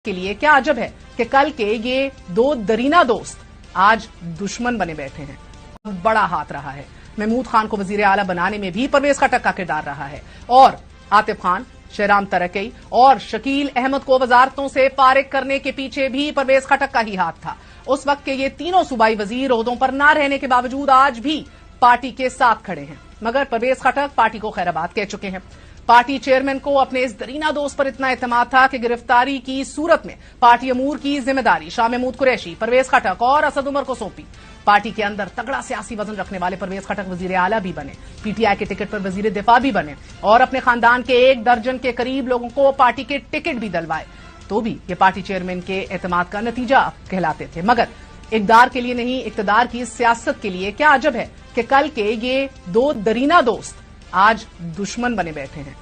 के लिए क्या अजब है कि कल के ये दो दरीना दोस्त आज दुश्मन बने बैठे हैं। बड़ा हाथ रहा है। महमूद खान को वजीर आला बनाने में भी परवेज खटक का किरदार रहा है और आतिफ खान, शहराम तरकई और शकील अहमद को वजारतों से फारिग करने के पीछे भी परवेज खटक का ही हाथ था। उस वक्त के ये तीनों सूबाई वजीर ओहदों पर न रहने के बावजूद आज भी पार्टी के साथ खड़े हैं, मगर परवेज खटक पार्टी को खैराबाद कह चुके हैं। पार्टी चेयरमैन को अपने इस दरीना दोस्त पर इतना एतमाद था कि गिरफ्तारी की सूरत में पार्टी अमूर की जिम्मेदारी शाह महमूद कुरैशी, परवेज खटक और असद उमर को सौंपी। पार्टी के अंदर तगड़ा सियासी वजन रखने वाले परवेज खटक वजीर आला भी बने, पीटीआई के टिकट पर वजीर दिफा भी बने और अपने खानदान के 1 दर्जन के करीब लोगों को पार्टी के टिकट भी दिलवाए। तो भी ये पार्टी चेयरमैन के एतमाद का नतीजा कहलाते थे। मगर इक़्तिदार के लिए नहीं, इक़्तिदार की सियासत के लिए क्या अजब है कि कल के ये दो दरीना दोस्त आज दुश्मन बने बैठे हैं।